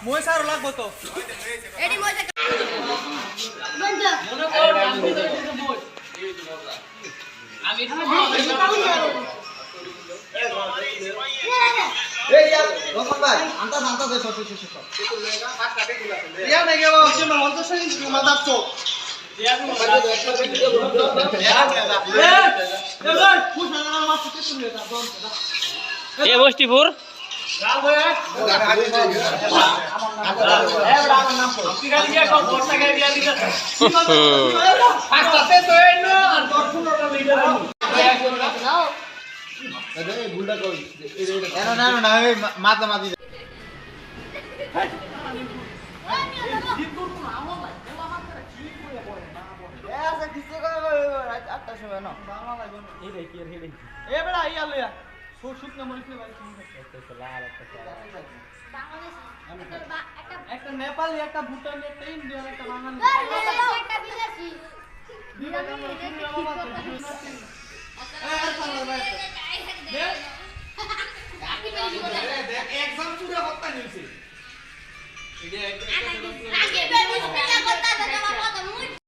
মই সার লাগবো তো এডি মই বন্ধ মনে কর আমি তো মই আমি এই यार রকম ভাই আনতা আনতা দে সব শেষ সব ইয়া নাই গেল সে মন তো সেই মাদার তো এ বস্তিপুর মাথা মাতি একটা নেপালি একটা ভুটানি একটা ইন্ডিয়ান একটা বাঙালি একটা বিদেশি একদম পুরো হত্যা নিয়েছে আগে বের করতে কথা কথা